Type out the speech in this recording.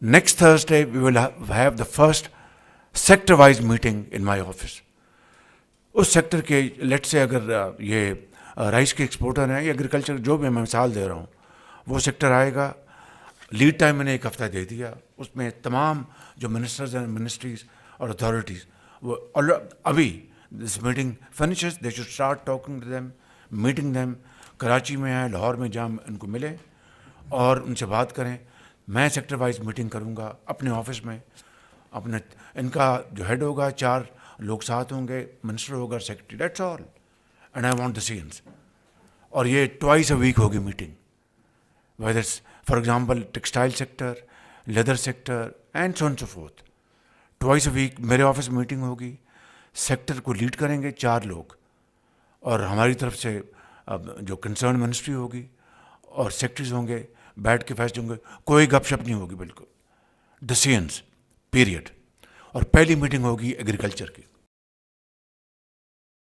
Next Thursday, we will have the first sector-wise meeting in my office. उस sector के late से अगर ये राइस के एक्सपोर्टर हैं या एग्रीकल्चर, जो भी मैं मिसाल दे रहा हूँ, वो सेक्टर आएगा. लीड टाइम मैंने एक हफ़्ता दे दिया. उसमें तमाम जो मिनिस्टर्स हैं, मिनिस्ट्रीज और अथॉरिटीज़, वो अभी this meeting finishes, they should start talking to them, meeting them. Karachi में है, लाहौर में, जहाँ उनको मिले और उनसे बात करें. मैं सेक्टर वाइज मीटिंग करूँगा अपने ऑफिस में. अपने इनका जो हेड होगा, 4 लोग साथ होंगे, मिनिस्टर होगा, secretary, that's all. And I want the scenes. और ये ट्वाइस अ वीक होगी meeting, whether it's for example textile sector, leather sector and so on so forth. Twice a week मेरे ऑफिस में मीटिंग होगी. Sector को lead करेंगे 4 लोग, और हमारी तरफ से जो कंसर्न मिनिस्ट्री होगी और सेक्रेटरीज होंगे, बैठ के फैसले होंगे. कोई गपशप नहीं होगी, बिल्कुल डिसीजंस पीरियड. और पहली मीटिंग होगी एग्रीकल्चर की.